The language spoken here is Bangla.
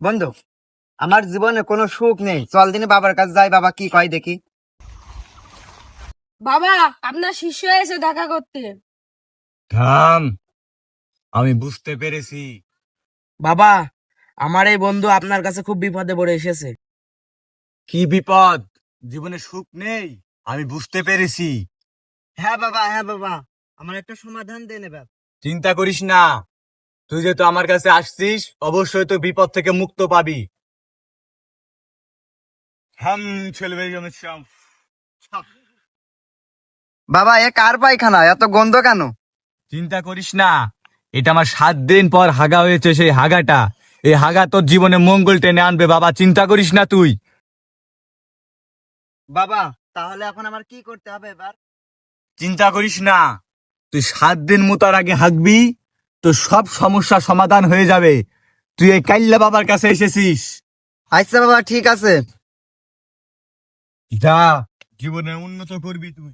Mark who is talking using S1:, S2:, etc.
S1: বন্ধু, আমার জীবনে কোনো সুখ নেই, চল দিনে বাবার কাছে যাই, বাবা কি কয় দেখি।
S2: বাবা, আপনার শিষ্য এসে দেখা করতে।
S3: থাম, আমি বুঝতে পেরেছি।
S4: বাবা, আমার এই বন্ধু আপনার কাছে খুব বিপদে পড়ে এসেছে।
S3: কি বিপদ? জীবনে সুখ নেই, আমি বুঝতে পেরেছি।
S1: হ্যাঁ বাবা, হ্যাঁ বাবা, আমার একটা সমাধান দেন এবার।
S3: চিন্তা করিস না, তুই যেহেতু আমার কাছে আসছিস অবশ্যই তো বিপদ থেকে মুক্ত পাবি। হাম ছেলে
S1: বাবা, এ কার পায়খানা, এত গন্ধ কেন?
S3: চিন্তা করিস না, এটা আমার 7 দিন পর হাগা হয়েছে। সেই হাগাটা, এই হাগা তোর জীবনে মঙ্গল টেনে আনবে বাবা, চিন্তা করিস না তুই।
S1: বাবা, তাহলে এখন আমার কি করতে হবে এবার?
S3: চিন্তা করিস না, তুই 7 দিন মুতার আগে হাগবি, তো সব সমস্যা সমাধান হয়ে যাবে। তুই এই কাইল্লা বাবার কাছে এসেছিস,
S1: আচ্ছা বাবা, ঠিক আছে।
S3: যা, জীবনে উন্নত করবি তুই।